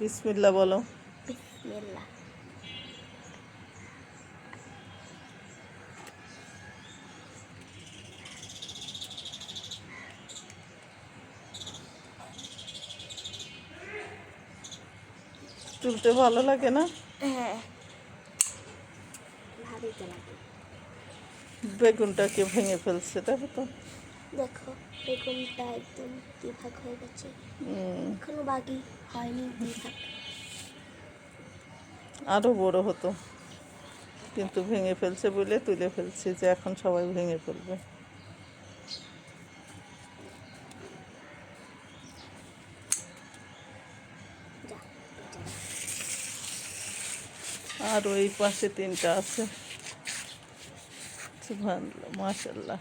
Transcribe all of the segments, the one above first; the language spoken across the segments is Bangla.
বিসমিল্লাহ বলো। বিসমিল্লাহ। তুলতে ভালো লাগে না? হ্যাঁ, ভালোই তো লাগে। বেগুনটাকে ভেঙে ফেলছে, দেখো তো। দেখো বেগুনটা একদম 2 ভাগ হয়ে গেছে, এখনো বাকি হয়নি 2 ভাগ। আরও বড় হতো, কিন্তু ভেঙে ফেলছে বলে তুলে ফেলছি, যে এখন সবাই ভেঙে ফেলবে। যা, আর ওই পাশে 3টা আছে। সুবহানাল্লাহ, মাশাআল্লাহ।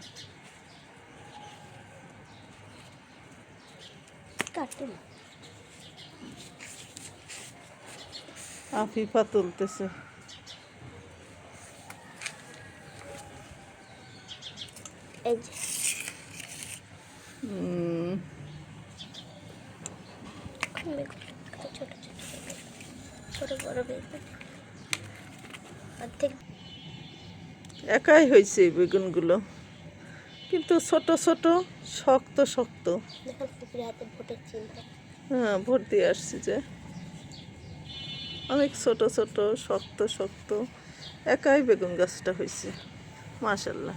কাটো না। আফিফা তুলতেছে। এই যে এখন বেগুন ছোট ছোট ছোট বড় বেগুন অর্ধেক। একাই হয়েছে এই বেগুনগুলো, কিন্তু ছোট ছোট, শক্ত শক্ত। দেখেন পুকুরে হাতে ভোটের চিহ্ন। হ্যাঁ, ভোট দিয়ে আসছি যে। অনেক ছোট ছোট, শক্ত শক্ত, একাই বেগুন গাছটা হয়েছে, মাশাআল্লাহ।